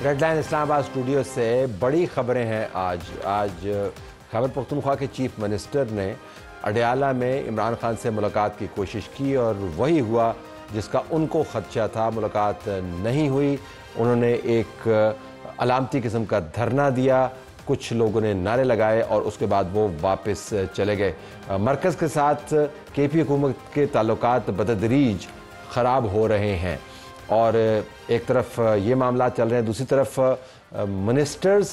Red line اسلام آباد studio سے بڑی خبریں ہیں آج خیبر پختونخوا کے چیف منسٹر نے اڈیالہ میں عمران خان سے ملاقات کی کوشش کی اور وہی ہوا جس کا ان کو خدشہ تھا، ملاقات نہیں ہوئی۔ انہوں نے ایک علامتی قسم کا دھرنا دیا، کچھ لوگوں نے نعرے لگائے اور اس کے بعد وہ واپس چلے گئے۔ مرکز کے ساتھ کے پی حکومت کے تعلقات بتدریج خراب ہو رہے ہیں اور ایک طرف یہ معاملات چل رہے ہیں، دوسری طرف منسٹرز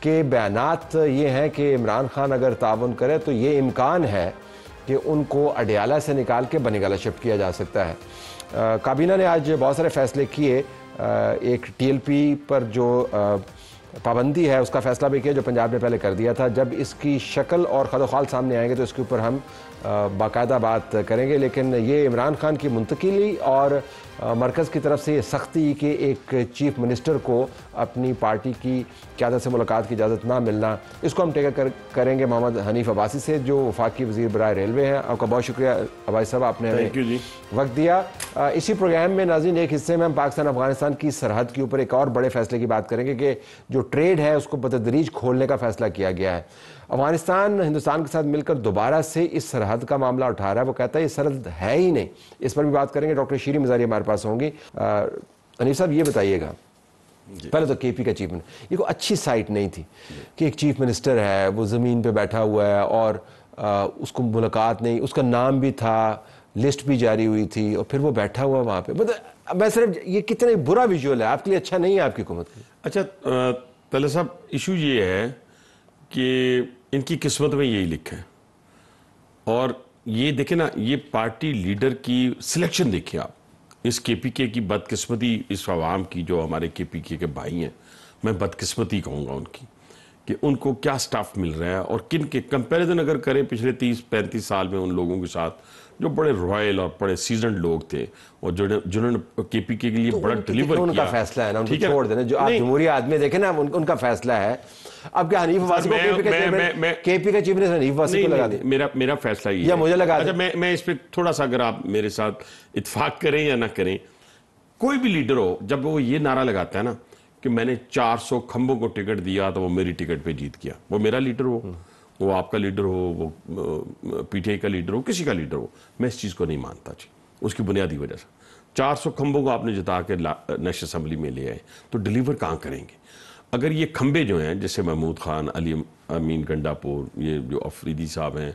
کے بیانات یہ ہیں کہ عمران خان اگر تعاون کرے تو یہ امکان ہے کہ ان کو اڈیالہ سے نکال کے بنی گالہ شفٹ کیا جا سکتا ہے۔ کابینہ نے آج بہت سارے فیصلے کیے، ایک ٹی ایل پی پر جو پابندی ہے اس کا فیصلہ بھی کیا جو پنجاب نے پہلے کر دیا تھا۔ جب اس کی شکل اور خد و خال سامنے آئیں گے تو اس کے اوپر ہم باقاعدہ بات کریں گے، لیکن یہ عمران خان کی منتقلی اور مرکز کی طرف سے یہ سختی کہ ایک چیف منسٹر کو اپنی پارٹی کی قیادت سے ملاقات کی اجازت نہ ملنا، اس کو ہم ٹیکا کریں گے محمد حنیف عباسی سے جو وفاقی وزیر برائے ریلوے ہیں۔ آپ کا بہت شکریہ عباسی صاحب، آپ نے ہمیں وقت دیا۔ اسی پروگرام میں ناظرین ایک حصے میں ہم پاکستان افغانستان کی سرحد کے اوپر ایک اور بڑے فیصلے کی بات کریں گے کہ جو ٹریڈ ہے اس کو بتدریج کھولنے کا فیصلہ کیا گیا ہے۔ افغانستان ہندوستان کے ساتھ مل کر دوبارہ سے اس سرحد کا معاملہ اٹھا رہا ہے، وہ کہتا ہے یہ سرحد ہے ہی نہیں، اس پر بھی بات کریں گے۔ ڈاکٹر شیریں مزاری ہمارے پاس ہوں گی۔ حنیف صاحب یہ بتائیے گا، پہلے تو کے پی کا چیف منسٹر، یہ کوئی اچھی سائٹ نہیں تھی کہ ایک چیف منسٹر ہے وہ زمین پہ بیٹھا ہوا ہے اور اس کو ملاقات نہیں، اس کا نام بھی تھا، لسٹ بھی جاری ہوئی تھی اور پھر وہ بیٹھا ہوا وہاں پہ۔ میں صرف یہ کتنا برا ویژول ہے، آپ کے لیے اچھا نہیں ہے آپ کی حکومت کے؟ اچھا طلعت صاحب، ایشو یہ ہے کہ ان کی قسمت میں یہی لکھا ہے، اور یہ دیکھیں نا، یہ پارٹی لیڈر کی سلیکشن دیکھیں آپ، اس کے پی کے کی بدقسمتی، اس عوام کی جو ہمارے کے پی کے بھائی ہیں، میں بدقسمتی کہوں گا ان کی، کہ ان کو کیا سٹاف مل رہا ہے اور کن کے کمپیریزن اگر کریں پچھلے 30-35 سال میں ان لوگوں کے ساتھ جو بڑے رائل اور بڑے سیزنڈ لوگ تھے اور جنہوں نے کے پی کے لیے بڑا ڈیلیور کیا۔ ان کا فیصلہ ہے نا، ان کو چھوڑ دینا، جو آپ جمہوری آدمی دیکھیں نا ان کا فیصلہ ہے۔ اب کیا حنیف عباسی کو کے پی کا چیف منسٹر حنیف عباسی کو لگا دیں؟ میرا فیصلہ یہ ہے، یا مجھے لگا دیں؟ اچھا میں اس پہ تھوڑا سا اگر آپ میرے ساتھ اتفاق کریں یا نہ کریں، کوئی بھی لیڈر ہو جب وہ یہ نعرہ لگاتا ہے نا کہ میں نے 400 کھمبوں کو ٹکٹ دیا تو وہ میری ٹکٹ پہ جیت گیا، وہ میرا لیڈر ہو، وہ آپ کا لیڈر ہو، وہ پی ٹی آئی کا لیڈر ہو، کسی کا لیڈر ہو، میں اس چیز کو نہیں مانتا جی، اس کی بنیادی وجہ سے 400 کھمبوں کو آپ نے جتا کے نیشنل اسمبلی میں لے آئے تو ڈیلیور کہاں کریں گے؟ اگر یہ کھمبے جو ہیں جیسے محمود خان، علی امین گنڈا پور، یہ جو افریدی صاحب ہیں،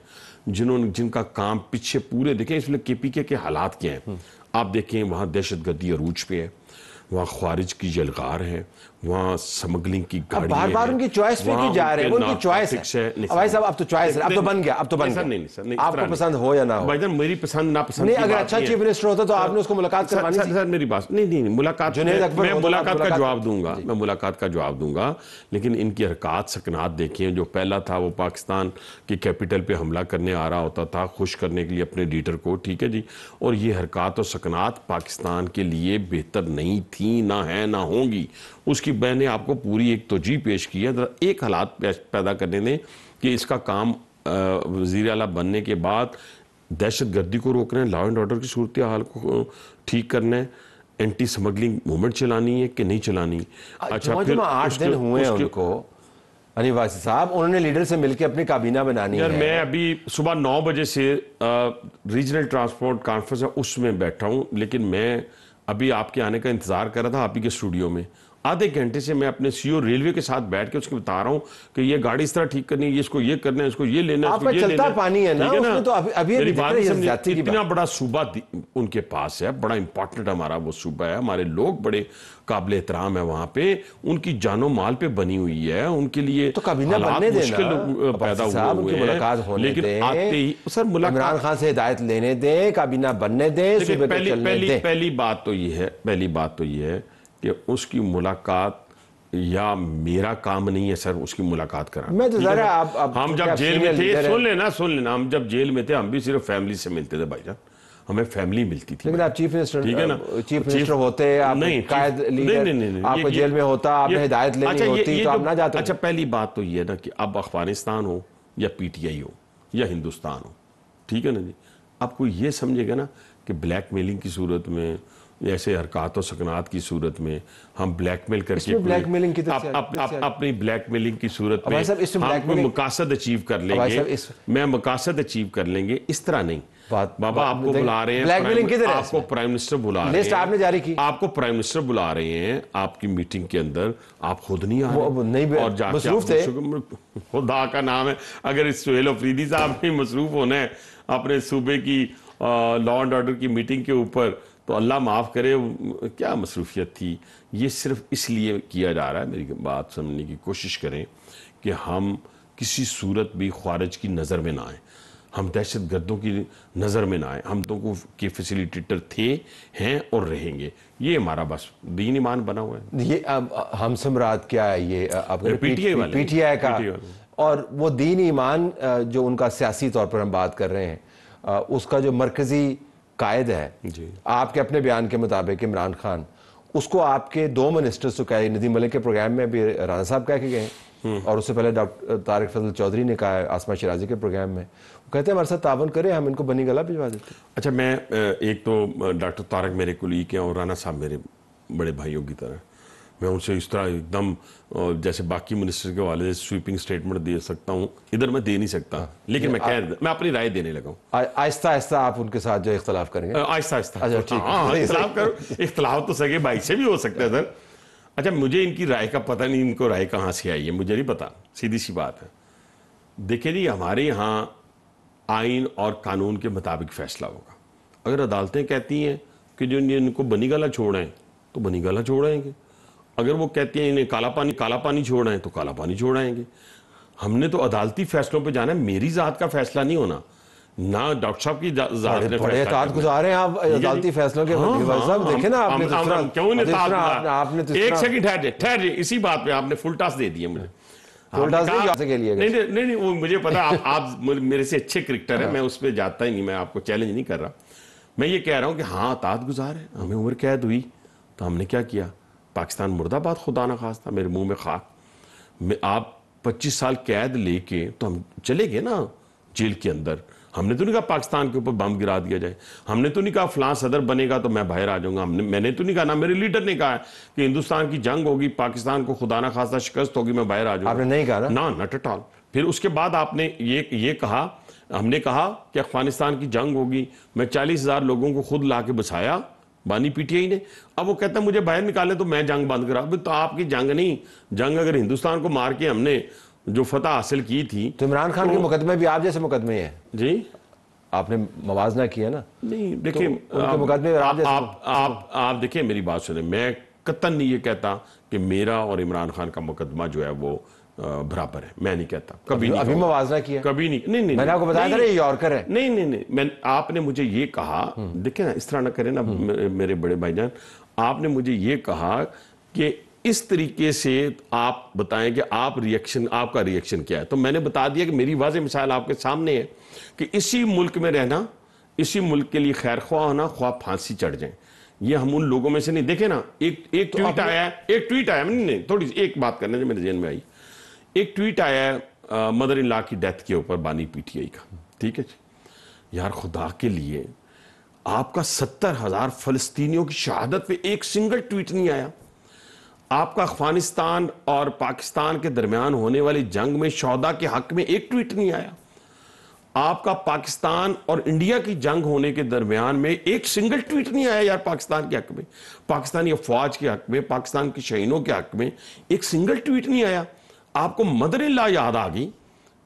جن کا کام پیچھے پورے دیکھیں اس لیے کے پی کے حالات کیا ہیں، آپ دیکھیں وہاں دہشت گردی عروج پہ ہے، وہاں خوارج کی جلغار ہے، وہاں سمگلنگ کی گاڑیاں ہیں۔ بار بار ان کی چوائس پہ کی جا رہے ہیں، ان کی چوائس ہے بھائی صاحب، اب تو چوائس ہے، اب تو بن گیا، اب تو بن گیا، آپ کو پسند ہو یا نہ ہو۔ بھائی جان میری پسند ناپسند نہیں، اگر اچھا چیف منسٹر ہوتا تو آپ نے اس کو ملاقات کروانی تھی۔ سر میری بات نہیں، ملاقات میں ملاقات کا جواب دوں گا، میں ملاقات کا جواب دوں گا، لیکن ان کی حرکات سکنات دیکھیں، جو پہلا تھا وہ پاکستان کی کیپٹل پہ حملہ کرنے آ رہا ہوتا تھا خوش کرنے کے لیے اپنے لیڈر کو، ٹھیک ہے جی، اور یہ حرکات اور سکنات پاکستان کے لیے بہتر نہیں تھیں، نہ ہیں نہ ہوں گی۔ اس کی میں نے آپ کو پوری ایک توجیہ پیش کی ہے، ایک حالات پیدا کرنے دیں کہ اس کا کام وزیر اعلیٰ بننے کے بعد دہشت گردی کو روکنا ہے، لا اینڈ آرڈر کی صورتحال کو ٹھیک کرنا ہے، اینٹی سمگلنگ موومنٹ چلانی ہے کہ نہیں چلانی۔ اچھا پھر 8 دن ہوئے ہیں ان کو حنیف عباسی صاحب، انہوں نے لیڈر سے مل کے اپنی کابینہ بنانی ہے۔ میں ابھی صبح 9 بجے سے ریجنل ٹرانسپورٹ کانفرنس ہے اس میں بیٹھا ہوں، لیکن میں ابھی آپ کے آنے کا انتظار کر رہا تھا آپ ہی کے اسٹوڈیو میں، آدھے گھنٹے سے میں اپنے سی او ریلوے کے ساتھ بیٹھ کے اس کو بتا رہا ہوں کہ یہ گاڑی اس طرح ٹھیک کرنی ہے، اس کو یہ کرنا ہے، اس کو یہ لینا ہے، اس کو یہ لینا ہے۔ آپ کا چلتا پانی ہے نا، اس میں تو ابھی اتنا بڑا صوبہ ان کے پاس ہے، بڑا امپورٹنٹ ہمارا وہ صوبہ ہے، ہمارے لوگ بڑے قابل احترام ہے وہاں پہ، ان کی جان و مال پہ بنی ہوئی ہے، ان کے لیے تو کابینہ بننے مشکل پیدا ہوئے ہیں، ملاقات ہونے لیکن دیں، آتے ہی سر عمران خان سے ہدایت لینے دیں، کابینہ بننے دیں، صوبے کو چلنے دیں۔ پہلی بات تو یہ ہے کہ اس کی ملاقات یا میرا کام نہیں ہے سر اس کی ملاقات کرانا۔ میں تو ذرا ہم جب جیل میں تھے، سن لینا، ہم جب جیل میں تھے ہم بھی صرف فیملی سے ملتے تھے بھائی جان، ہمیں فیملی ملتی تھی۔ لیکن آپ چیف منسٹر ہوتے، آپ قائد لیڈر، آپ کو جیل میں ہوتا، آپ نے ہدایت لینی ہوتی تو آپ نہ جاتے۔ اچھا پہلی بات تو یہ ہے نا کہ اب افغانستان ہو یا پی ٹی آئی ہو یا ہندوستان ہو، ٹھیک ہے نا جی، آپ کو یہ سمجھے گا نا کہ بلیک میلنگ کی صورت میں ایسے حرکات و سکنات کی صورت میں ہم بلیک میل کر کے بلیک میلنگ کی اپنی بلیک میلنگ کی صورت میں ہم کوئی مقاصد اچیو کر لیں گے، میں مقاصد اچیو کر لیں گے، اس طرح نہیں۔ بابا آپ کو بلا رہے ہیں، آپ کو پرائم منسٹر بلا رہے ہیں، آپ نے جاری کی، آپ کو پرائم منسٹر بلا رہے ہیں آپ کی میٹنگ کے اندر، آپ خود نہیں آ رہے اور جا کے خدا کا نام ہے، اگر سہیل افریدی صاحب نے مصروف ہونا ہے اپنے صوبے کی لا اینڈ آرڈر کی میٹنگ کے اوپر تو اللہ معاف کرے کیا مصروفیت تھی۔ یہ صرف اس لیے کیا جا رہا ہے، میری بات سمجھنے کی کوشش کریں کہ ہم کسی صورت بھی خارج کی نظر میں نہ آئیں، ہم دہشت گردوں کی نظر میں نہ آئیں، ہم تو کو کے فیسیلیٹیٹر تھے، ہیں اور رہیں گے، یہ ہمارا بس دین ایمان بنا ہوا ہے۔ یہ ہم سے مراد کیا ہے؟ یہ پی ٹی آئی کا، اور وہ دین ایمان جو ان کا سیاسی طور پر ہم بات کر رہے ہیں، اس کا جو مرکزی قائد ہے آپ کے اپنے بیان کے مطابق عمران خان، اس کو آپ کے 2 منسٹرز تو کہہ، ندیم ملک کے پروگرام میں بھی رانا صاحب کہہ کے گئے اور اس سے پہلے ڈاکٹر طارق فضل چودھری نے کہا ہے آسما شیرازی کے پروگرام میں، وہ کہتے ہیں ہمارے ساتھ تعاون کریں، ہم ان کو بنی گلا بھجوا دیتے ہیں۔ اچھا، میں ایک تو ڈاکٹر طارق میرے کولیگ ہیں اور رانا صاحب میرے بڑے بھائیوں کی طرح، میں ان سے اس طرح ایک دم جیسے باقی منسٹر کے والے سویپنگ سٹیٹمنٹ دے سکتا ہوں، ادھر میں دے نہیں سکتا، لیکن میں اپنی رائے دینے لگا ہوں۔ آہستہ آہستہ آپ ان کے ساتھ جو اختلاف کریں گے؟ آہستہ آہستہ، اختلاف کرو، اختلاف تو سگے بھائی سے بھی ہو سکتا ہے سر۔ اچھا، مجھے ان کی رائے کا پتہ نہیں، ان کو رائے کہاں سے آئی ہے مجھے نہیں پتا، سیدھی سی بات ہے۔ دیکھیں جی، ہمارے یہاں آئین اور قانون کے مطابق فیصلہ ہوگا۔ اگر عدالتیں کہتی ہیں کہ جو ان کو بنی گالا چھوڑیں تو بنی گالا چھوڑائیں گے، اگر وہ کہتی ہیں انہیں کالا پانی چھوڑائیں تو کالا پانی چھوڑائیں گے۔ ہم نے تو عدالتی فیصلوں پہ جانا ہے، میری ذات کا فیصلہ نہیں ہونا، نہ ڈاکٹر صاحب کی ذات نے بڑے اطاعت گزار ہیں آپ عدالتی فیصلوں کے، دیکھیں نا آپ نے کیوں نہیں اطاعت، ایک سیکنڈ ٹھہر، اسی بات پہ آپ نے فل ٹاس دے دیا مجھے۔ نہیں، وہ مجھے پتا آپ میرے سے اچھے کرکٹر ہیں، میں اس پہ جاتا ہی نہیں، میں آپ کو چیلنج نہیں کر رہا، میں یہ کہہ رہا ہوں کہ ہاں اطاعت گزار ہے، ہمیں عمر قید ہوئی تو ہم نے کیا کیا؟ پاکستان مردہ باد، خدا نہ خواستہ، میرے منہ میں خاک، آپ 25 سال قید لے کے تو ہم چلے گئے نا جیل کے اندر۔ ہم نے تو نہیں کہا پاکستان کے اوپر بم گرا دیا جائے، ہم نے تو نہیں کہا فلاں صدر بنے گا تو میں باہر آ جاؤں گا، میں نے تو نہیں کہا، نہ میرے لیڈر نے کہا کہ ہندوستان کی جنگ ہوگی، پاکستان کو خدا نہ خواستہ شکست ہوگی، میں باہر آ جاؤں گا، آپ نے نہیں کہا نا، ناٹ ایٹ آل۔ پھر اس کے بعد آپ نے یہ کہا، ہم نے کہا کہ افغانستان کی جنگ ہوگی، میں 40,000 لوگوں کو خود لا کے بسایا، بانی پی ٹی آئی نے، اب وہ کہتا ہے مجھے باہر نکالے تو میں جنگ بند کرا، تو آپ کی جنگ نہیں، جنگ اگر ہندوستان کو مار کے ہم نے جو فتح حاصل کی تھی تو عمران خان کے مقدمے بھی آپ جیسے مقدمے ہیں جی، آپ نے موازنہ کیا نا۔ نہیں دیکھیں، آپ دیکھیں میری بات سنیں، میں قطعاً نہیں یہ کہتا کہ میرا اور عمران خان کا مقدمہ جو ہے وہ برابر ہے، میں نہیں کہتا، کبھی نہیں، ابھی موازنہ کیا، کبھی نہیں، میں نے آپ کو بتایا تھا یہ یارکر ہے، نہیں، آپ نے مجھے یہ کہا، دیکھیں نا اس طرح نہ کریں نا میرے بڑے بھائی جان، آپ نے مجھے یہ کہا کہ اس طریقے سے آپ بتائیں کہ آپ کا ریئیکشن کیا ہے، تو میں نے بتا دیا کہ میری واضح مثال آپ کے سامنے ہے کہ اسی ملک میں رہنا، اسی ملک کے لیے خیر خواہ ہونا، خواہ پھانسی چڑھ جائیں، یہ ہم ان لوگوں میں سے نہیں۔ دیکھیں نا، ایک ٹویٹ آیا نہیں، تھوڑی سی ایک بات کرنے جو میرے ذہن میں آئی، ایک ٹویٹ آیا ہے مدر ان لا کی ڈیتھ کے اوپر بانی پی ٹی آئی کا، ٹھیک ہے جی، یار خدا کے لیے آپ کا 70,000 فلسطینیوں کی شہادت پہ ایک سنگل ٹویٹ نہیں آیا، آپ کا افغانستان اور پاکستان کے درمیان ہونے والی جنگ میں شہداء کے حق میں ایک ٹویٹ نہیں آیا، آپ کا پاکستان اور انڈیا کی جنگ ہونے کے درمیان میں ایک سنگل ٹویٹ نہیں آیا یار پاکستان کے حق میں، پاکستانی افواج کے حق میں، پاکستان کے شہیدوں کے حق میں ایک سنگل ٹویٹ نہیں آیا۔ آپ کو مدر ان لا یاد آ گئی،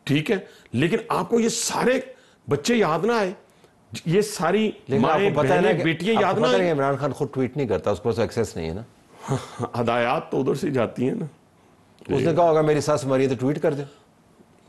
ٹھیک ہے، لیکن آپ کو یہ سارے بچے یاد نہ آئے، یہ ساری مائیں بہنیں بیٹیاں یاد نہ آئے۔ عمران خان خود ٹویٹ نہیں کرتا، اس کو ایکسیس نہیں ہے نا، ہدایات تو ادھر سے جاتی ہیں نا، اس نے کہا ہوگا میری ساس مری ہے تو ٹویٹ کر دیں،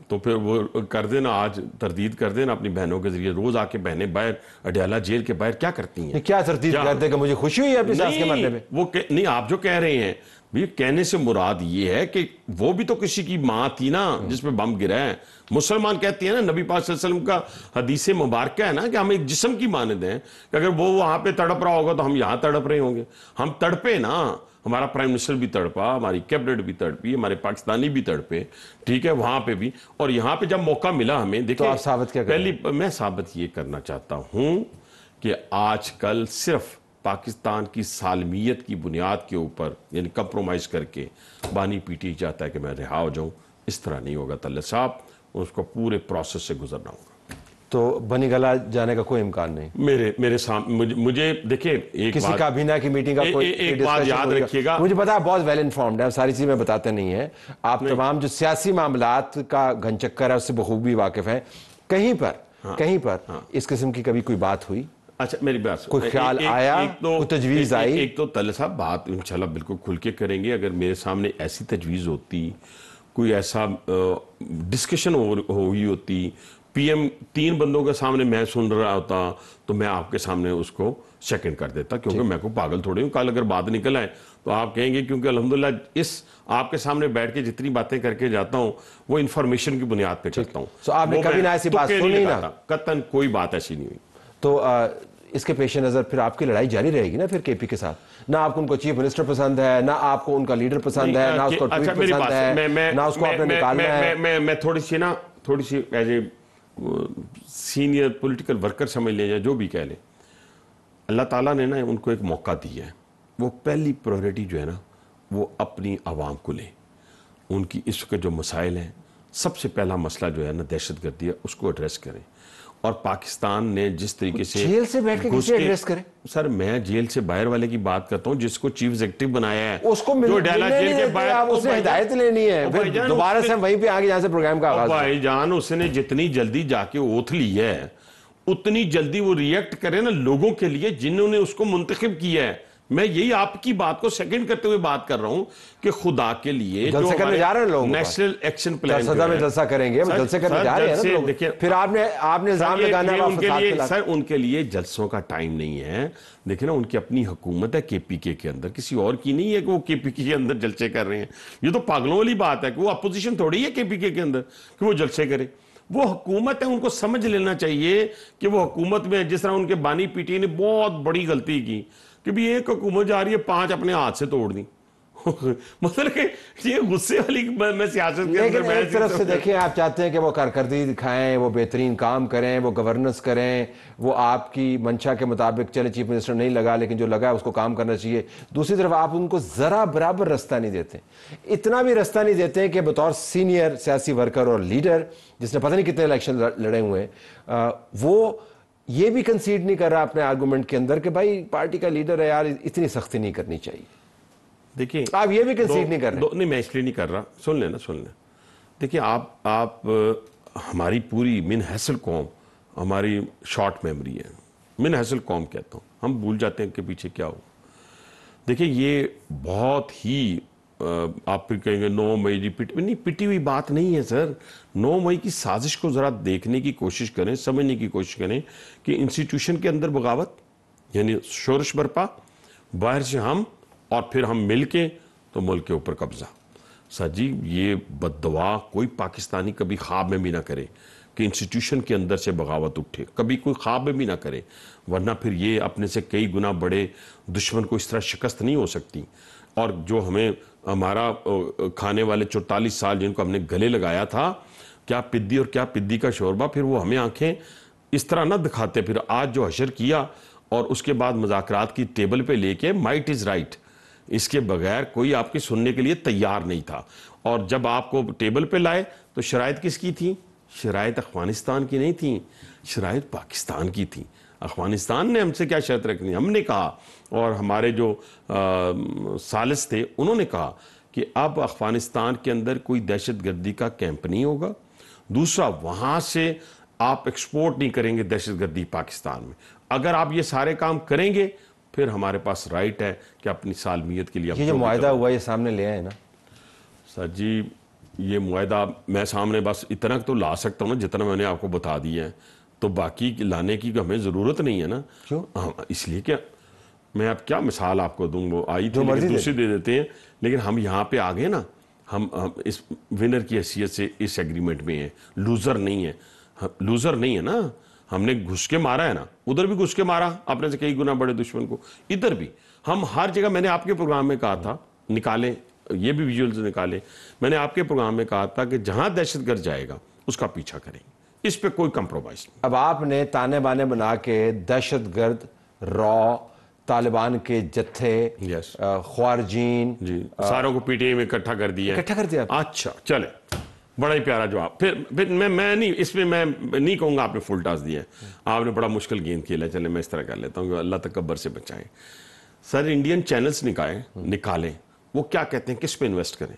تو پھر وہ کر دینا، آج تردید کر دینا اپنی بہنوں کے ذریعے، روز آ کے بہنیں باہر اڈیالہ جیل کے باہر کیا کرتی ہیں، کیا تردید کرتے ہیں کہ مجھے خوشی ہوئی ہے اپنی ساس کے مرنے میں، وہ نہیں، آپ جو کہہ رہے ہیں بھی کہنے سے مراد یہ ہے کہ وہ بھی تو کسی کی ماں تھی نا جس پہ بم گرا ہے، مسلمان کہتی ہیں نا، نبی پاک صلی اللہ علیہ وسلم کا حدیث مبارکہ ہے نا کہ ہم ایک جسم کی مانند ہیں، کہ اگر وہ وہاں پہ تڑپ رہا ہوگا تو ہم یہاں تڑپ رہے ہوں گے، ہم تڑپے نا، ہمارا پرائم منسٹر بھی تڑپا، ہماری کیبنٹ بھی تڑپی، ہمارے پاکستانی بھی تڑپے، ٹھیک ہے، وہاں پہ بھی، اور یہاں پہ جب موقع ملا ہمیں، دیکھیں آپ ثابت کیا میں ثابت یہ کرنا چاہتا ہوں کہ آج کل صرف پاکستان کی سالمیت کی بنیاد کے اوپر یعنی کمپرومائز کر کے بانی پی ٹی چاہتا ہے کہ میں رہا ہو جاؤں، اس طرح نہیں ہوگا طلعت صاحب، اس کو پورے پروسیس سے گزرنا ہوگا۔ تو بنی گلہ جانے کا کوئی امکان نہیں؟ میرے سامنے مجھے دیکھیں ایک کسی کابینہ کی میٹنگ کا کوئی ایک بات یاد رکھیے گا، مجھے پتا بہت ویل انفارمڈ ہے، ساری چیزیں بتاتے نہیں ہیں آپ، تمام جو سیاسی معاملات کا گھن چکر ہے اس سے بخوبی واقف ہیں، کہیں پر اس قسم کی کبھی کوئی بات ہوئی؟ اچھا میری بات کوئی خیال آیا، کوئی تجویز آئی؟ ایک تو طلعت صاحب بات انشاءاللہ بالکل کھل کے کریں گے، اگر میرے سامنے ایسی تجویز ہوتی، کوئی ایسا ڈسکشن ہوئی ہوتی، پی ایم 3 بندوں کے سامنے میں سن رہا ہوتا تو میں آپ کے سامنے اس کو سیکنڈ کر دیتا، کیونکہ میں کو پاگل تھوڑی ہوں، کل اگر بات نکل آئے تو آپ کہیں گے، کیونکہ الحمدللہ اس آپ کے سامنے بیٹھ کے جتنی باتیں کر کے جاتا ہوں وہ انفارمیشن کی بنیاد پہ کرتا ہوں۔ تو آپ نے کبھی نہ ایسی بات سنی نا؟ قطعاً کوئی بات ایسی نہیں ہوئی۔ تو اس کے پیش نظر پھر آپ کی لڑائی جاری رہے گی نا پھر کے پی کے ساتھ؟ نہ آپ کو ان کو چیف منسٹر پسند ہے، نہ آپ کو ان کا لیڈر پسند ہے، نہ اس کو ٹویٹ پسند ہے، نہ اس کو آپ نے نکالنا ہے۔ میں تھوڑی سی as a senior political worker سمجھ لیں یا جو بھی کہہ لیں، اللہ تعالیٰ نے نا ان کو ایک موقع دیا ہے، وہ پہلی پرائیورٹی جو ہے نا وہ اپنی عوام کو لیں، ان کی اس وقت جو مسائل ہیں، سب سے پہلا مسئلہ جو ہے نا دہشت گردی ہے، اس کو ایڈریس کریں۔ اور پاکستان نے جس طریقے سے جیل سے بیٹھ کے کسے ایڈریس کریں؟ سر میں جیل سے باہر والے کی بات کرتا ہوں، جس کو چیف ایگزیکٹو بنایا ہے، اس کو ملنے نہیں دیتے، آپ اسے ہدایت لینی ہے، پھر دوبارہ سے وہیں پہ آگے جہاں سے پروگرام کا آغاز ہے۔ بھائی جان اس نے جتنی جلدی جا کے اوتھ لی ہے اتنی جلدی وہ ریئیکٹ کرے نا لوگوں کے لیے جنہوں نے اس کو منتخب کیا ہے۔ میں یہی آپ کی بات کو سیکنڈ کرتے ہوئے بات کر رہا ہوں کہ خدا کے لیے جلسے کرنے جا رہے ہیں لوگ، نیشنل ایکشن پلان سزا میں جلسہ کریں گے، جلسے کرنے جا رہے ہیں نا، پھر آپ نے الزام لگانا ہے۔ سر ان کے لیے جلسوں کا ٹائم نہیں ہے، دیکھیں نا ان کی اپنی حکومت ہے کے پی کے اندر، کسی اور کی نہیں ہے کہ وہ کے پی کے اندر جلسے کر رہے ہیں۔ یہ تو پاگلوں والی بات ہے کہ وہ اپوزیشن تھوڑی ہے کے پی کے اندر کہ وہ جلسے کرے، وہ حکومت ہے، ان کو سمجھ لینا چاہیے کہ وہ حکومت میں جس طرح ان کے بانی پی ٹی نے بہت بڑی غلطی کی کہ بھی ایک حکومت جا رہی ہے 5 اپنے ہاتھ سے توڑ دی، مطلب کہ یہ غصے والی میں سیاست کے اندر، لیکن ایک طرف سے دیکھیں آپ چاہتے ہیں کہ وہ کارکردگی دکھائیں، وہ بہترین کام کریں، وہ گورننس کریں، وہ آپ کی منشا کے مطابق چلے چیف منسٹر نہیں لگا لیکن جو لگا ہے اس کو کام کرنا چاہیے، دوسری طرف آپ ان کو ذرا برابر رستہ نہیں دیتے، اتنا بھی رستہ نہیں دیتے کہ بطور سینئر سیاسی ورکر اور لیڈر جس نے پتہ نہیں کتنے الیکشن لڑے ہوئے ہیں، وہ یہ بھی کنسیڈ نہیں کر رہا اپنے آرگومنٹ کے اندر کہ بھائی پارٹی کا لیڈر ہے یار، اتنی سختی نہیں کرنی چاہیے۔ دیکھیں آپ یہ بھی کنسیڈ نہیں کر رہے؟ نہیں میں اس لیے نہیں کر رہا، سن لیں۔ دیکھیں آپ ہماری پوری من حیثل قوم، ہماری شارٹ میموری ہے، من حیثل قوم کہتا ہوں، ہم بھول جاتے ہیں کہ پیچھے کیا ہو۔ دیکھیں یہ بہت ہی آپ پھر کہیں گے 9 مئی جی پٹی ہوئی بات نہیں ہے سر، 9 مئی کی سازش کو ذرا دیکھنے کی کوشش کریں، سمجھنے کی کوشش کریں کہ انسٹیٹیوشن کے اندر بغاوت یعنی شورش برپا، باہر سے ہم اور پھر ہم مل کے تو ملک کے اوپر قبضہ۔ سر جی یہ بد دعا کوئی پاکستانی کبھی خواب میں بھی نہ کرے کہ انسٹیٹیوشن کے اندر سے بغاوت اٹھے، کبھی کوئی خواب میں بھی نہ کرے، ورنہ پھر یہ اپنے سے کئی گنا بڑے دشمن کو اس طرح شکست نہیں ہو سکتی۔ اور جو ہمیں ہمارا کھانے والے 44 سال جن کو ہم نے گلے لگایا تھا، کیا پدی اور کیا پدی کا شوربہ، پھر وہ ہمیں آنکھیں اس طرح نہ دکھاتے، پھر آج جو حشر کیا اور اس کے بعد مذاکرات کی ٹیبل پہ لے کے مائٹ از رائٹ، اس کے بغیر کوئی آپ کی سننے کے لیے تیار نہیں تھا۔ اور جب آپ کو ٹیبل پہ لائے تو شرائط کس کی تھی؟ شرائط افغانستان کی نہیں تھی، شرائط پاکستان کی تھی۔ افغانستان نے ہم سے کیا شرط رکھنی، ہم نے کہا اور ہمارے جو ثالث تھے انہوں نے کہا کہ اب افغانستان کے اندر کوئی دہشت گردی کا کیمپ نہیں ہوگا، دوسرا وہاں سے آپ ایکسپورٹ نہیں کریں گے دہشت گردی پاکستان میں، اگر آپ یہ سارے کام کریں گے پھر ہمارے پاس رائٹ ہے کہ اپنی سالمیت کے لیے یہ جو معاہدہ ہوا یہ سامنے لے آئے نا سر جی، یہ معاہدہ میں سامنے بس اتنا تو لا سکتا ہوں نا جتنا میں نے آپ کو بتا دیا ہے، تو باقی لانے کی ہمیں ضرورت نہیں ہے نا۔ کیوں؟ اس لیے کہ میں اب کیا مثال آپ کو دوں، وہ آئی تھی لیکن دوسری دے دیتے ہیں، لیکن ہم یہاں پہ آ گئے نا، ہم اس ونر کی حیثیت سے اس ایگریمنٹ میں ہیں، لوزر نہیں ہے، لوزر نہیں ہے نا، ہم نے گھس کے مارا ہے نا، ادھر بھی گھس کے مارا اپنے سے کئی گنا بڑے دشمن کو، ادھر بھی ہم ہر جگہ، میں نے آپ کے پروگرام میں کہا تھا، نکالیں یہ بھی ویژولز نکالیں، میں نے آپ کے پروگرام میں کہا تھا کہ جہاں دہشت گرد جائے گا اس کا پیچھا کریں گے، اس پہ کوئی کمپرومائز نہیں۔ اب آپ نے تانے بانے بنا کے دہشت گرد را طالبان کے جتھے خوارجین جی ساروں کو پی ٹی آئی میں اکٹھا کر دیا اچھا چلے بڑا ہی پیارا جواب پھر میں نہیں اس میں نہیں کہوں گا آپ نے فل ٹاس دیا ہے آپ نے بڑا مشکل گیند کھیلا چلے میں اس طرح کر لیتا ہوں کہ اللہ تکبر سے بچائیں سر انڈین چینلز نکالیں وہ کیا کہتے ہیں کس پہ انویسٹ کریں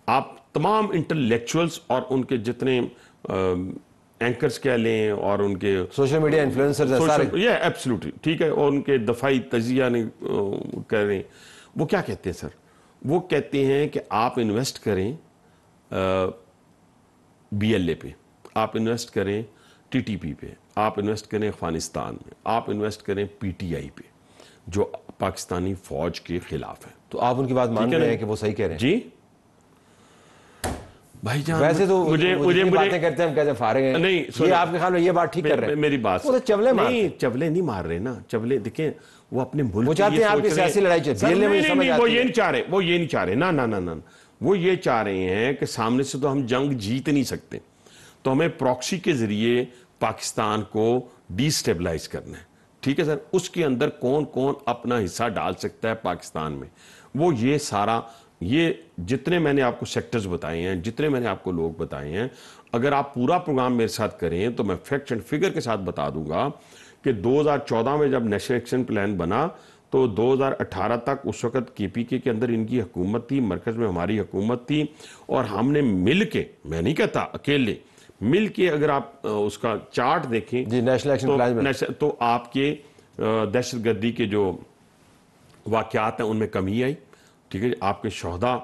آپ تمام انٹلیکچوئلز اور ان کے جتنے اینکرز کہہ لیں اور ان کے سوشل میڈیا انفلوئنسرز یہ ایبسلیوٹلی ٹھیک ہے اور ان کے دفاعی تجزیہ کہہ رہے ہیں وہ کیا کہتے ہیں سر وہ کہتے ہیں کہ آپ انویسٹ کریں بی ایل اے پہ آپ انویسٹ کریں ٹی ٹی پی پہ آپ انویسٹ کریں افغانستان میں آپ انویسٹ کریں پی ٹی آئی پہ جو پاکستانی فوج کے خلاف ہے تو آپ ان کی بات مان رہے ہیں کہ وہ صحیح کہہ رہے ہیں جی بھائی جان ویسے تو مجھے باتیں کرتے ہیں ہم کہتے ہیں فارغ ہیں نہیں یہ آپ کے خیال میں یہ بات ٹھیک کر رہے ہیں میری بات وہ تو چولے مار نہیں چولے نہیں مار رہے نا چولے دیکھیں وہ اپنے ملک وہ چاہتے ہیں آپ کی سیاسی لڑائی چلے وہ یہ نہیں چاہ رہے نا وہ یہ چاہ رہے ہیں کہ سامنے سے تو ہم جنگ جیت نہیں سکتے تو ہمیں پراکسی کے ذریعے پاکستان کو ڈی سٹیبلائز کرنا ہے ٹھیک ہے سر اس کے اندر کون کون اپنا حصہ ڈال سکتا ہے پاکستان میں وہ یہ سارا یہ جتنے میں نے آپ کو سیکٹرز بتائے ہیں جتنے میں نے آپ کو لوگ بتائے ہیں اگر آپ پورا پروگرام میرے ساتھ کریں تو میں فیکٹس اینڈ فگر کے ساتھ بتا دوں گا کہ 2014 میں جب نیشنل ایکشن پلان بنا تو 2018 تک اس وقت کے پی کے اندر ان کی حکومت تھی مرکز میں ہماری حکومت تھی اور ہم نے مل کے میں نہیں کہتا اکیلے مل کے اگر آپ اس کا چارٹ دیکھیں جی نیشنل ایکشن پلان تو آپ کے دہشت گردی کے جو واقعات ہیں ان میں کمی آئی ٹھیک ہے آپ کے شہداء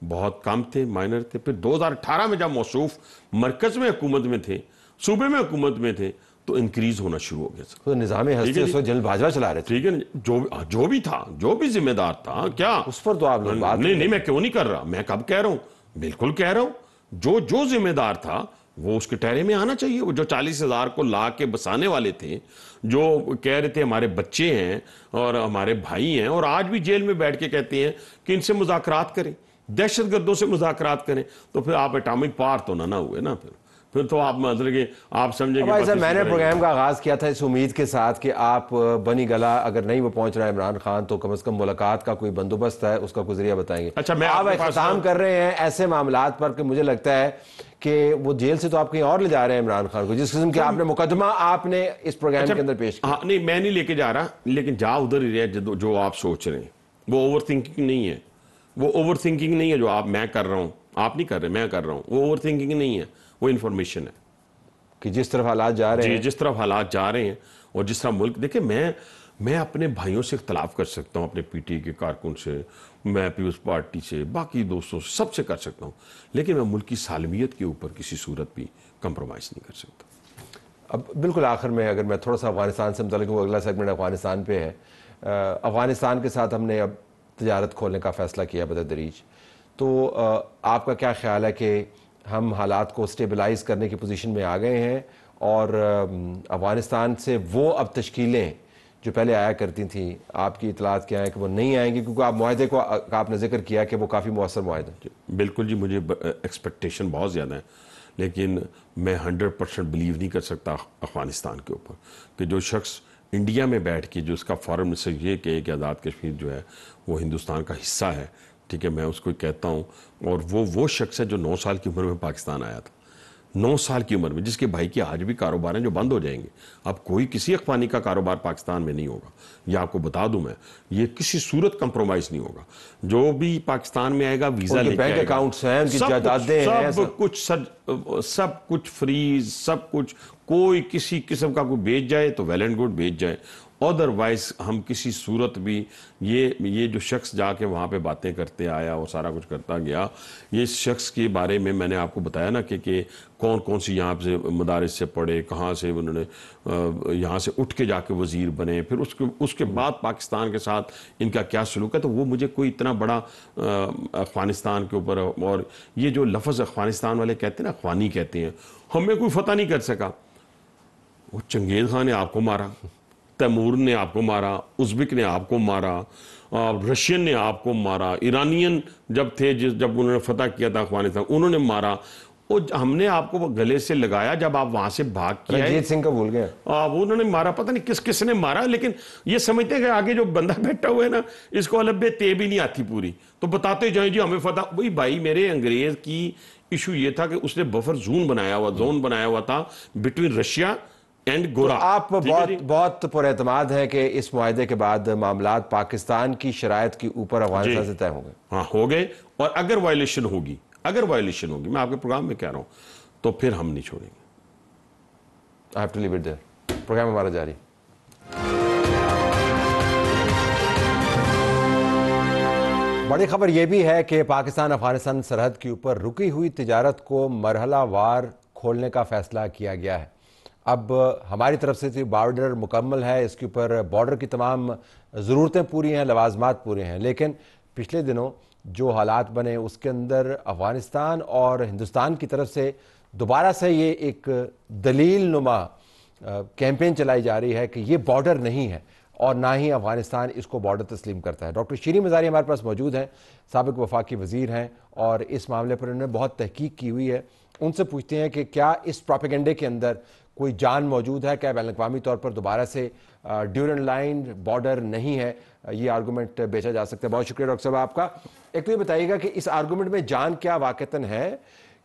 بہت کم تھے مائنر تھے پھر 2018 میں جب موصوف مرکز میں حکومت میں تھے صوبے میں حکومت میں تھے تو انکریز ہونا شروع ہو گیا تو نظام ہستی اس وقت جنرل باجوہ چلا رہے تھے ٹھیک ہے جو بھی تھا جو بھی ذمہ دار تھا کیا اس پر تو آپ لوگ بات نہیں میں کیوں نہیں کر رہا میں کب کہہ رہا ہوں بالکل کہہ رہا ہوں جو ذمہ دار تھا وہ اس کے ٹہرے میں آنا چاہیے وہ جو 40,000 کو لا کے بسانے والے تھے جو کہہ رہے تھے ہمارے بچے ہیں اور ہمارے بھائی ہیں اور آج بھی جیل میں بیٹھ کے کہتے ہیں کہ ان سے مذاکرات کریں دہشت گردوں سے مذاکرات کریں تو پھر آپ اٹامک پار تو نہ ہوئے نا پھر تو آپ مطلب کہ آپ سمجھیں گے بھائی صاحب میں نے پروگرام کا آغاز کیا تھا اس امید کے ساتھ کہ آپ بنی گلا اگر نہیں وہ پہنچ رہا ہے عمران خان تو کم از کم ملاقات کا کوئی بندوبست ہے اس کا کوئی ذریعہ بتائیں گے اچھا میں آپ اختتام کر رہے ہیں ایسے معاملات پر کہ مجھے لگتا ہے کہ وہ جیل سے تو آپ کہیں اور لے جا رہے ہیں عمران خان کو جس قسم کے آپ نے مقدمہ آپ نے اس پروگرام کے اندر پیش کیا نہیں میں نہیں لے کے جا رہا لیکن جا ادھر ہی رہے جو آپ سوچ رہے ہیں وہ اوور تھنکنگ نہیں ہے وہ اوور تھنکنگ نہیں ہے جو میں کر رہا ہوں آپ نہیں کر رہے میں کر رہا ہوں وہ اوور تھنکنگ نہیں ہے وہ انفارمیشن ہے کہ جس طرف حالات جا رہے ہیں جس طرف حالات جا رہے ہیں اور جس طرح ملک دیکھیں میں اپنے بھائیوں سے اختلاف کر سکتا ہوں اپنے پی ٹی آئی کے کارکن سے میں پیپلز پارٹی سے باقی دوستوں سے سب سے کر سکتا ہوں لیکن میں ملک کی سالمیت کے اوپر کسی صورت بھی کمپرومائز نہیں کر سکتا اب بالکل آخر میں اگر میں تھوڑا سا افغانستان سے متعلق وہ اگلا سیگمنٹ افغانستان پہ ہے افغانستان کے ساتھ ہم نے اب تجارت کھولنے کا فیصلہ کیا بتدریج تو آپ کا کیا خیال ہے کہ ہم حالات کو سٹیبلائز کرنے کی پوزیشن میں آ گئے ہیں اور افغانستان سے وہ اب تشکیلیں جو پہلے آیا کرتی تھیں آپ کی اطلاعات کیا ہیں کہ وہ نہیں آئیں گی کیونکہ آپ معاہدے کو آپ نے ذکر کیا کہ وہ کافی مؤثر معاہدہ بالکل جی مجھے ایکسپیکٹیشن بہت زیادہ ہے لیکن میں 100% بلیو نہیں کر سکتا افغانستان کے اوپر کہ جو شخص انڈیا میں بیٹھ کے جو اس کا فارن منسٹر یہ کہے کہ آزاد کشمیر جو ہے وہ ہندوستان کا حصہ ہے ٹھیک ہے میں اس کو کہتا ہوں اور وہ شخص ہے جو 9 سال کی عمر میں پاکستان آیا تھا 9 سال کی عمر میں جس کے بھائی کے آج بھی کاروبار ہیں جو بند ہو جائیں گے اب کوئی کسی افغانی کا کاروبار پاکستان میں نہیں ہوگا یہ آپ کو بتا دوں میں یہ کسی صورت کمپرومائز نہیں ہوگا جو بھی پاکستان میں آئے گا ویزا لے کے بینک اکاؤنٹس ہیں ان کی جائیدادیں ہیں سب کچھ فریز سب کچھ کوئی کسی قسم کا کوئی بیچ جائے تو ویل اینڈ گڈ بیچ جائے ادروائز ہم کسی صورت بھی یہ جو شخص جا کے وہاں پہ باتیں کرتے آیا وہ سارا کچھ کرتا گیا یہ شخص کے بارے میں نے آپ کو بتایا نا کہ کون سی یہاں سے مدارس سے پڑھے کہاں سے انہوں نے یہاں سے اٹھ کے جا کے وزیر بنے پھر اس کے بعد پاکستان کے ساتھ ان کا کیا سلوک ہے تو وہ مجھے کوئی اتنا بڑا افغانستان کے اوپر اور یہ جو لفظ افغانستان والے کہتے ہیں نا افغانی کہتے ہیں ہمیں کوئی فتح نہیں کر سکا وہ چنگیز خان نے آپ کو مارا تیمور نے آپ کو مارا ازبک نے آپ کو مارا رشین نے آپ کو مارا ایرانین جب تھے جب انہوں نے فتح کیا تھا افغانستان انہوں نے مارا وہ ہم نے آپ کو وہ گلے سے لگایا جب آپ وہاں سے بھاگ کے آئے. رنجیت سنگھ کو بھول گئے. وہ انہوں نے مارا, پتہ نہیں کس کس نے مارا, لیکن یہ سمجھتے ہیں کہ آگے جو بندہ بیٹھا ہوا ہے نا اس کو الب تے بھی نہیں آتی پوری, تو بتاتے جائیں جی ہمیں فتح. وہی بھائی میرے انگریز کی ایشو یہ تھا کہ اس نے بفر زون بنایا ہوا تھا بٹوین رشیا اینڈ گورا. آپ بہت پر اعتماد ہے کہ اس معاہدے کے بعد معاملات پاکستان کی شرائط کے اوپر افغانستان سے طے ہوں گے. ہاں ہو گئے, اور اگر وائلیشن ہوگی میں آپ کے پروگرام میں کہہ رہا ہوں, تو پھر ہم نہیں چھوڑیں گے. I have to leave it there. Program ہمارا جاری. بڑی خبر یہ بھی ہے کہ پاکستان افغانستان سرحد کے اوپر رکی ہوئی تجارت کو مرحلہ وار کھولنے کا فیصلہ کیا گیا ہے. اب ہماری طرف سے بارڈر مکمل ہے, اس کے اوپر بارڈر کی تمام ضرورتیں پوری ہیں, لوازمات پورے ہیں, لیکن پچھلے دنوں جو حالات بنے اس کے اندر افغانستان اور ہندوستان کی طرف سے دوبارہ سے یہ ایک دلیل نما کیمپین چلائی جا رہی ہے کہ یہ بارڈر نہیں ہے اور نہ ہی افغانستان اس کو بارڈر تسلیم کرتا ہے. ڈاکٹر شیریں مزاری ہمارے پاس موجود ہیں, سابق وفاقی وزیر ہیں اور اس معاملے پر انہوں نے بہت تحقیق کی ہوئی ہے. ان سے پوچھتے ہیں کہ کیا اس پروپیگنڈے کے اندر کوئی جان موجود ہے, کیا بین الاقوامی طور پر دوبارہ سے ڈیورنڈ لائن بارڈر نہیں ہے, یہ آرگومنٹ بیچا جا سکتا ہے. بہت شکریہ ڈاکٹر صاحب آپ کا. ایک تو یہ بتائیے گا کہ اس آرگومنٹ میں جان کیا واقعتاً ہے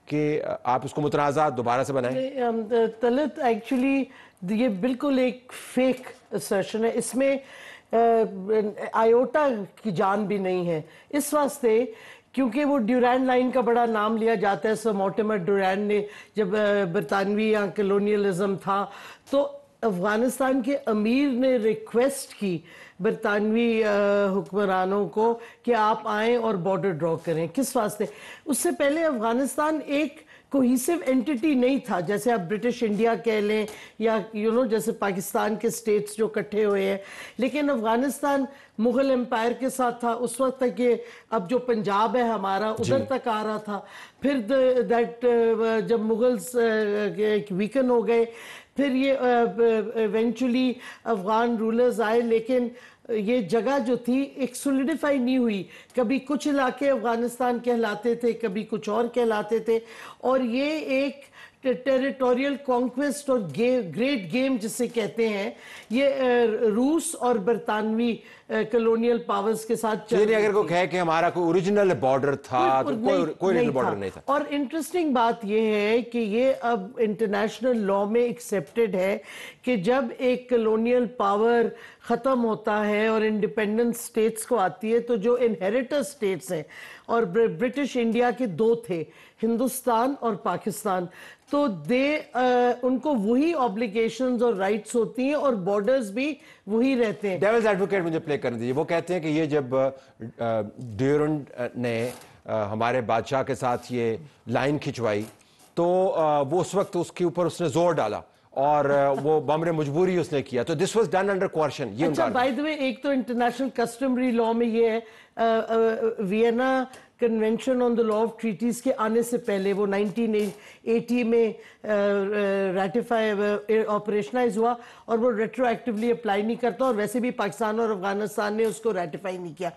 کہ آپ اس کو متنازع دوبارہ سے بنائیں؟ طلعت ایکچولی یہ بالکل ایک فیک اسرشن ہے, اس میں آئیوٹا کی جان بھی نہیں ہے. اس واسطے کیونکہ وہ ڈیورینڈ لائن کا بڑا نام لیا جاتا ہے. سر مورٹیمر ڈیورینڈ نے جب برطانوی یا کلونیلزم تھا تو افغانستان کے امیر نے ریکویسٹ کی برطانوی حکمرانوں کو کہ آپ آئیں اور بارڈر ڈرا کریں. کس واسطے؟ اس سے پہلے افغانستان ایک کوہیسو اینٹیٹی نہیں تھا, جیسے آپ برٹش انڈیا کہہ لیں یا جیسے پاکستان کے سٹیٹس جو کٹھے ہوئے ہیں. لیکن افغانستان مغل امپائر کے ساتھ تھا اس وقت تک, کہ اب جو پنجاب ہے ہمارا ادھر تک آ رہا تھا. پھر جب مغلز ویکن ہو گئے, پھر یہ ایونچولی افغان رولرز آئے, لیکن یہ جگہ جو تھی ایک سولیڈیفائی نہیں ہوئی. کبھی کچھ علاقے افغانستان کہلاتے تھے, کبھی کچھ اور کہلاتے تھے, اور یہ ایک ٹیریٹوریل کانکویسٹ اور گریٹ گیم جسے کہتے ہیں, یہ روس اور برطانوی کلونیل پاورز کے ساتھ چل رہی. اگر کوئی کہے کہ ہمارا کوئی اوریجنل بارڈر تھا تو کوئی اوریجنل بارڈر نہیں تھا. اور انٹرسٹنگ بات یہ ہے کہ یہ اب انٹرنیشنل لا میں ایکسیپٹڈ ہے کہ جب ایک کلونیل پاور ختم ہوتا ہے اور انڈیپینڈنٹ سٹیٹس کو آتی ہے, تو جو انہیریٹر سٹیٹس ہیں, اور برٹش انڈیا کے دو تھے, ہندوستان اور پاکستان, تو ان کو وہی آبلیگیشنز اور رائٹس ہوتی ہیں اور بارڈرز بھی وہی رہتے ہیں. ڈیولز ایڈوکیٹ مجھے پلے کرنے دیجیے. وہ کہتے ہیں کہ یہ جب ڈیورنڈ نے ہمارے بادشاہ کے ساتھ یہ لائن کھچوائی تو وہ اس وقت اس کے اوپر اس نے زور ڈالا اور وہ بامر مجبوری اس نے کیا, تو دس واز ڈن انڈر کوارشن. یہ اچھا, بائی دی وے ایک تو انٹرنیشنل کسٹمری لا میں یہ ہے, Vienna convention on the law of treaties کے آنے سے پہلے وہ 1980 میں ریٹیفائی آپریشنائز ہوا اور وہ ریٹرو ایکٹیولی اپلائی نہیں کرتا, اور ویسے بھی پاکستان اور افغانستان نے اس کو ریٹیفائی نہیں کیا.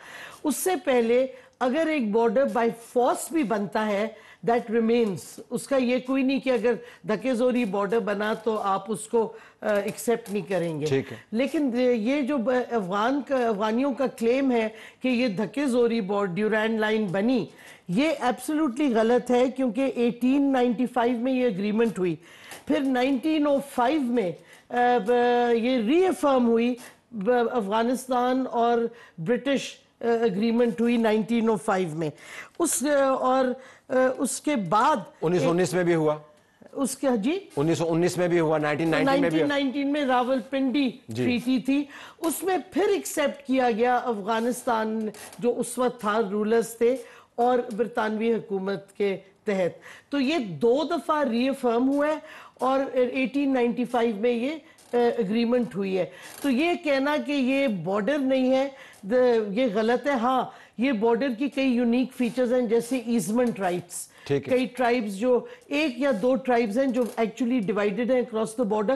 اس سے پہلے اگر ایک بارڈر بائی فورس بھی بنتا ہے دیٹ ریمینز, اس کا یہ کوئی نہیں کہ اگر دھکے زوری بارڈر بنا تو آپ اس کو ایکسیپٹ نہیں کریں گے. لیکن یہ جو افغانیوں کا کلیم ہے کہ یہ دھکے زوری ڈیورینڈ لائن بنی, یہ ایبسولوٹلی غلط ہے, کیونکہ 1895 میں یہ اگریمنٹ ہوئی, پھر 1905 میں یہ ری افرم ہوئی, افغانستان اور برٹش اگریمنٹ ہوئی 1905 میں, اور اس کے بعد 1919 میں بھی ہوا, اس کے 1919 میں بھی ہوا, 1919 میں راول پنڈی ٹریٹی تھی, اس میں پھر ایکسیپٹ کیا گیا افغانستان جو اس وقت تھا رولرز تھے اور برطانوی حکومت کے تحت. تو یہ 2 دفعہ ری افرم ہوا ہے اور 1895 میں یہ اگریمنٹ ہوئی ہے. تو یہ کہنا کہ یہ بارڈر نہیں ہے یہ غلط ہے. ہاں, یہ بارڈر کی کئی یونیک فیچرز ہیں, جیسے ایزمنٹ رائٹس. کئی ٹرائبز جو 1 یا 2 ٹرائبز ہیں جو ایکچولی ڈیوائیڈڈ ہیں اکراس دا بارڈر,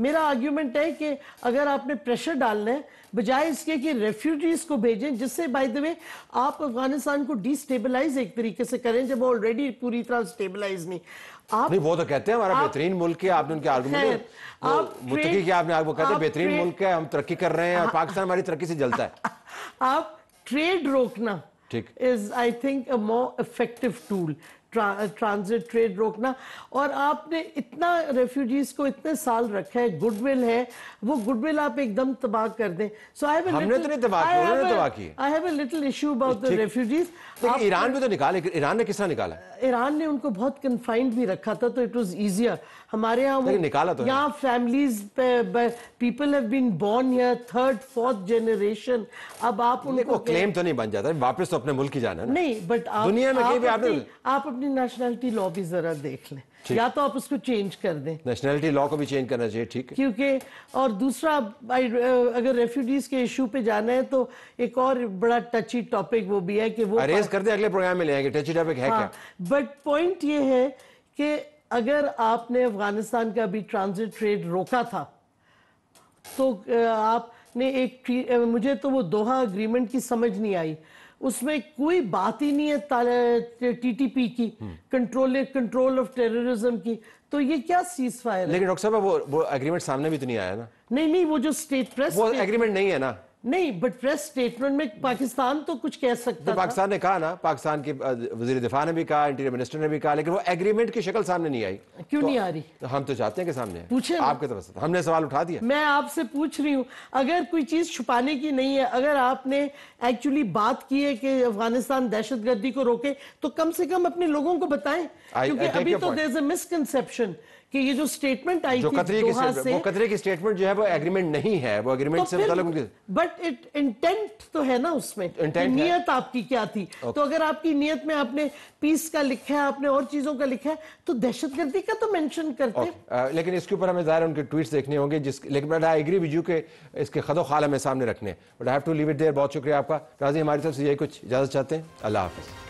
میرا آرگیومنٹ ہے کہ اگر آپ نے پریشر ڈالنا ہے بجائے اس کے کہ ریفیوجیز کو بھیجیں، جس سے بائی دا وے آپ افغانستان کو ڈی سٹیبلائز ایک طریقے سے کریں جب وہ آلریڈی پوری طرح سٹیبلائز نہیں. آپ نہیں وہ تو کہتے ہیں ہمارا بہترین ملک ہے، آپ نے ان کے آرگومنٹ متقی کیا، آپ نے وہ کہتے ہیں بہترین ملک ہے، ہم ترقی کر رہے ہیں اور پاکستان ہماری ترقی سے جلتا ہے. آپ ٹریڈ روکنا is I think a more effective tool. Transit trade روکنا. اور آپ نے اتنا ریفیوجیز کو اتنے سال رکھا ہے، گڈ ول ہے، وہ گڈ ول آپ ایک دم تباہ کر دیں. سو ہم نے تو نہیں تباہ کی، انہوں نے تباہ کی. I have a little issue about the refugees. Iran بھی تو نکالے، ایران نے کس طرح نکالا؟ ایران نے ان کو بہت کنفائنڈ بھی رکھا تھا تو اٹ واز ایزیئر. ہمارے نکالا تو یہاں families people have been born here 3rd 4th generation. اب آپ ان کو کلیم تو نہیں بن جاتا، واپس تو اپنے ملک کی جانا ہے نہیں، بٹ دنیا میں کہیں بھی آپ اپنی نیشنلٹی لا بھی ذرا دیکھ لیں، یا تو آپ اس کو چینج کر دیں. نیشنلٹی لا کو بھی چینج کرنا چاہیے. ٹھیک ہے. کیونکہ اور دوسرا اگر ریفیوجیز کے ایشو پہ جانا ہے تو ایک اور بڑا ٹچی ٹاپک وہ بھی ہے کہ وہ ریز کر دیں، اگلے پروگرام میں لے آئیں گے. ٹچی ٹاپک ہے کیا؟ بٹ پوائنٹ یہ ہے کہ اگر آپ نے افغانستان کا بھی ٹرانزٹ ٹریڈ روکا تھا تو آپ نے ایک مجھے تو وہ دوحہ اگریمنٹ کی سمجھ نہیں آئی، اس میں کوئی بات ہی نہیں ہے ٹی ٹی پی کی، کنٹرول آف ٹیررزم کی. تو یہ کیا سیز فائر ہے؟ لیکن ڈاکٹر صاحب وہ اگریمنٹ سامنے بھی تو نہیں آیا نا. نہیں وہ جو اسٹیٹ پریس وہ اگریمنٹ نہیں ہے نا. نہیں، بٹ پریس سٹیٹمنٹ میں پاکستان تو کچھ کہہ سکتا تھا. پاکستان نے کہا نا، پاکستان کے وزیر دفاع نے بھی کہا، انٹیریئر منسٹر نے بھی کہا، لیکن وہ ایگریمنٹ کی شکل سامنے نہیں آئی. کیوں نہیں آ رہی؟ ہم تو چاہتے ہیں کہ سامنے آئے. پوچھیں آپ کی طرف سے ہم نے سوال اٹھا دیا. میں آپ سے پوچھ رہی ہوں، اگر کوئی چیز چھپانے کی نہیں ہے، اگر آپ نے ایکچولی بات کی ہے کہ افغانستان دہشت گردی کو روکے تو کم سے کم اپنے لوگوں کو بتائیں. کیونکہ ابھی تو دیر از اے مسکنسیپشن کہ یہ جو سٹیٹمنٹ آئی تھی دوحہ سے، وہ قطرے کی سٹیٹمنٹ جو ہے وہ ایگریمنٹ نہیں ہے، وہ ایگریمنٹ سے متعلق. بٹ انٹینٹ تو ہے نا اس میں، نیت آپ کی کیا تھی. تو اگر آپ کی نیت میں آپ نے پیس کا لکھا ہے، آپ نے اور چیزوں کا لکھا ہے تو دہشت گردی کا تو مینشن کرتے. لیکن اس کے اوپر ہمیں ظاہر ان کے ٹویٹس دیکھنے ہوں گے، لیکن آئی ایگری ود یو کہ اس کے خد و خال ہمیں سامنے رکھنے. But I have to leave it there. بہت شکریہ آپ کا. راضی ہماری طرف سے یہی کچھ اجازت چاہتے ہیں. اللہ حافظ.